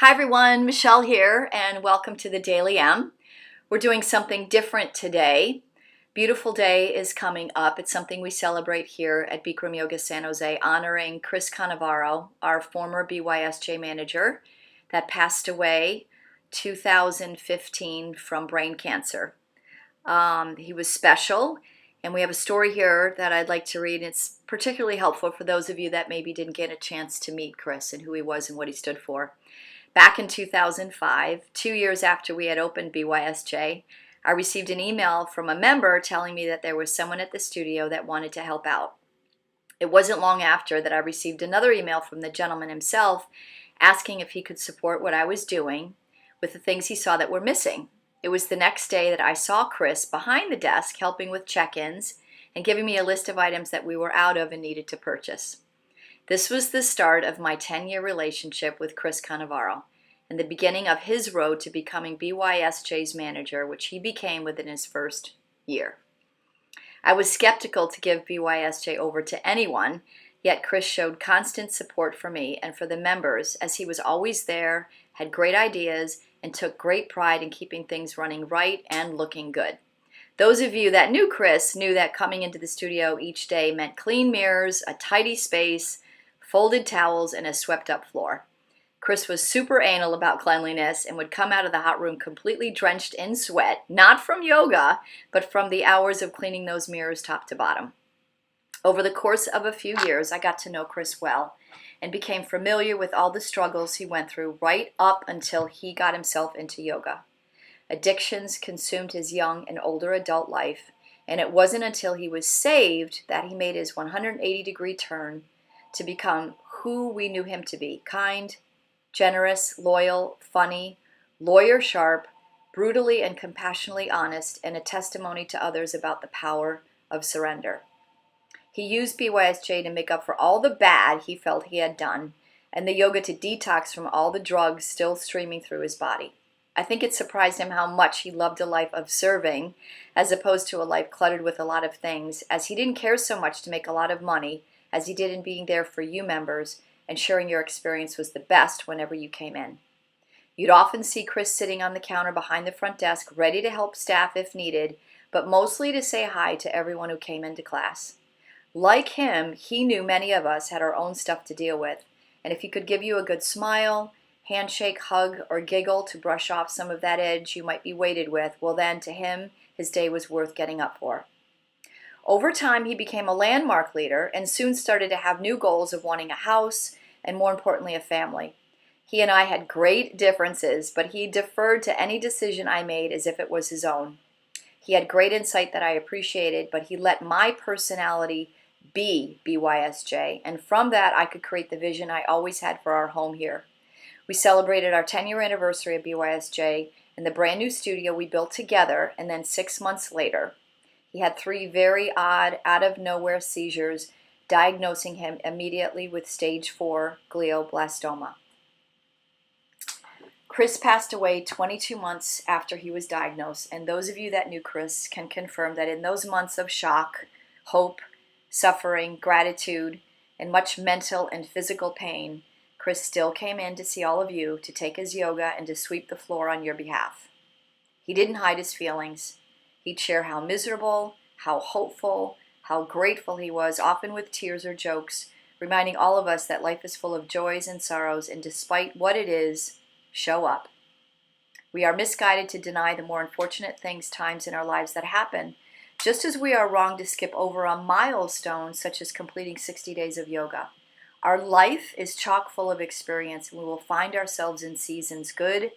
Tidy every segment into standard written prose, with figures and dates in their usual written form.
Hi everyone, Michelle here, and welcome to the Daily M. We're doing something different today. Beautiful Day is coming up. It's something we celebrate here at Bikram Yoga San Jose, honoring Chris Canevaro, our former BYSJ manager that passed away 2015 from brain cancer. He was special, and we have a story here that I'd like to read. It's particularly helpful for those of you that maybe didn't get a chance to meet Chris and who he was and what he stood for. Back in 2005, 2 years after we had opened BYSJ, I received an email from a member telling me that there was someone at the studio that wanted to help out. It wasn't long after that I received another email from the gentleman himself asking if he could support what I was doing with the things he saw that were missing. It was the next day that I saw Chris behind the desk helping with check-ins and giving me a list of items that we were out of and needed to purchase. This was the start of my 10-year relationship with Chris Canevaro and the beginning of his road to becoming BYSJ's manager, which he became within his first year. I was skeptical to give BYSJ over to anyone, yet Chris showed constant support for me and for the members, as he was always there, had great ideas, and took great pride in keeping things running right and looking good. Those of you that knew Chris knew that coming into the studio each day meant clean mirrors, a tidy space, folded towels, and a swept-up floor. Chris was super anal about cleanliness and would come out of the hot room completely drenched in sweat, not from yoga, but from the hours of cleaning those mirrors top to bottom. Over the course of a few years, I got to know Chris well and became familiar with all the struggles he went through right up until he got himself into yoga. Addictions consumed his young and older adult life, and it wasn't until he was saved that he made his 180-degree turn to become who we knew him to be: kind, generous, loyal, funny, lawyer sharp, brutally and compassionately honest, and a testimony to others about the power of surrender. He used BYSJ to make up for all the bad he felt he had done, and the yoga to detox from all the drugs still streaming through his body. I think it surprised him how much he loved a life of serving as opposed to a life cluttered with a lot of things, as he didn't care so much to make a lot of money as he did in being there for you members and sharing your experience was the best whenever you came in. You'd often see Chris sitting on the counter behind the front desk, ready to help staff if needed, but mostly to say hi to everyone who came into class. Like him, he knew many of us had our own stuff to deal with, and if he could give you a good smile, handshake, hug, or giggle to brush off some of that edge you might be weighted with, well then, to him, his day was worth getting up for. Over time, he became a landmark leader and soon started to have new goals of wanting a house and, more importantly, a family. He and I had great differences, but he deferred to any decision I made as if it was his own. He had great insight that I appreciated, but he let my personality be BYSJ, and from that I could create the vision I always had for our home here. We celebrated our 10-year anniversary of BYSJ in the brand new studio we built together, and then 6 months later, he had 3 very odd, out-of-nowhere seizures, diagnosing him immediately with stage 4 glioblastoma. Chris passed away 22 months after he was diagnosed, and those of you that knew Chris can confirm that in those months of shock, hope, suffering, gratitude, and much mental and physical pain, Chris still came in to see all of you, to take his yoga, and to sweep the floor on your behalf. He didn't hide his feelings. He'd share how miserable, how hopeful, how grateful he was, often with tears or jokes, reminding all of us that life is full of joys and sorrows, and despite what it is, show up. We are misguided to deny the more unfortunate times in our lives that happen, just as we are wrong to skip over a milestone such as completing 60 days of yoga. Our life is chock full of experience, and we will find ourselves in seasons, good,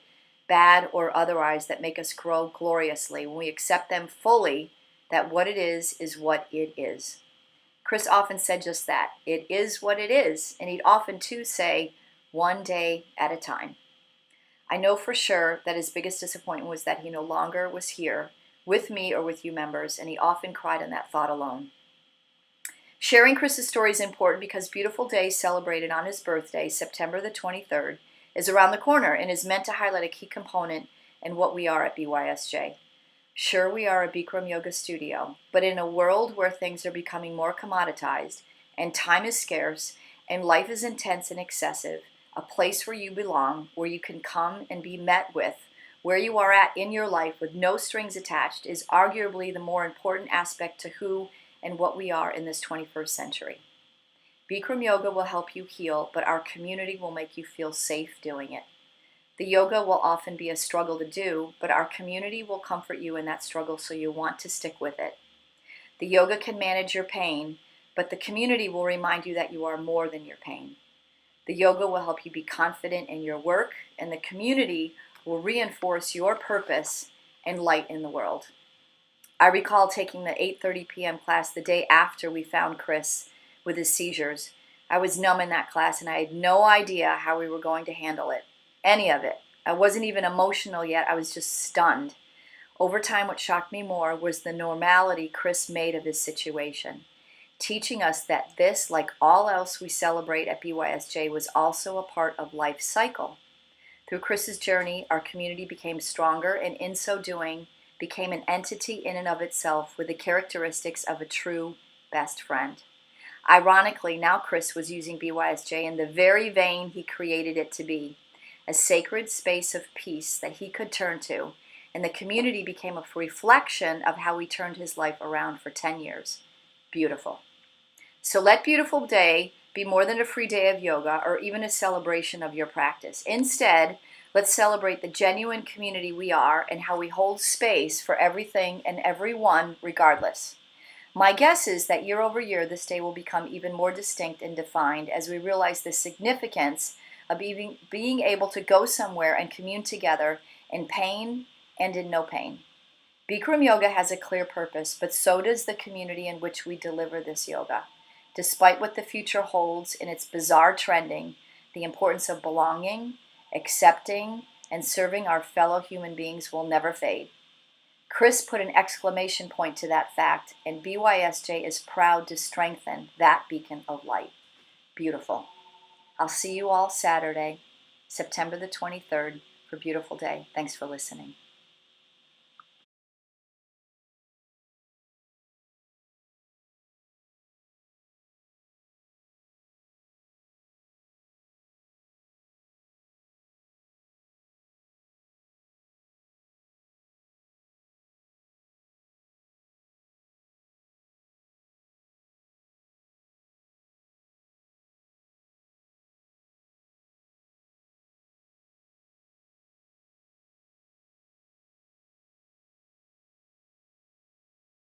bad, or otherwise, that make us grow gloriously when we accept them fully, that what it is what it is. Chris often said just that. It is what it is, and he'd often too say, one day at a time. I know for sure that his biggest disappointment was that he no longer was here with me or with you members, and he often cried on that thought alone. Sharing Chris's story is important because Beautiful Day, celebrated on his birthday, September the 23rd, is around the corner and is meant to highlight a key component in what we are at BYSJ. Sure, we are a Bikram yoga studio, but in a world where things are becoming more commoditized and time is scarce and life is intense and excessive, a place where you belong, where you can come and be met with, where you are at in your life with no strings attached, is arguably the more important aspect to who and what we are in this 21st century. Bikram yoga will help you heal, but our community will make you feel safe doing it. The yoga will often be a struggle to do, but our community will comfort you in that struggle so you want to stick with it. The yoga can manage your pain, but the community will remind you that you are more than your pain. The yoga will help you be confident in your work, and the community will reinforce your purpose and light in the world. I recall taking the 8:30 p.m. class the day after we found Chris with his seizures. I was numb in that class, and I had no idea how we were going to handle it. Any of it. I wasn't even emotional yet. I was just stunned. Over time, what shocked me more was the normality Chris made of his situation, teaching us that this, like all else we celebrate at BYSJ, was also a part of life's cycle. Through Chris's journey, our community became stronger, and in so doing, became an entity in and of itself with the characteristics of a true best friend. Ironically, now Chris was using BYSJ in the very vein he created it to be, a sacred space of peace that he could turn to, and the community became a reflection of how he turned his life around for 10 years. Beautiful. So let Beautiful Day be more than a free day of yoga or even a celebration of your practice. Instead, let's celebrate the genuine community we are and how we hold space for everything and everyone regardless. My guess is that year over year, this day will become even more distinct and defined as we realize the significance of being able to go somewhere and commune together in pain and in no pain. Bikram yoga has a clear purpose, but so does the community in which we deliver this yoga. Despite what the future holds in its bizarre trending, the importance of belonging, accepting, and serving our fellow human beings will never fade. Chris put an exclamation point to that fact, and BYSJ is proud to strengthen that beacon of light. Beautiful. I'll see you all Saturday, September the 23rd, for Beautiful Day. Thanks for listening.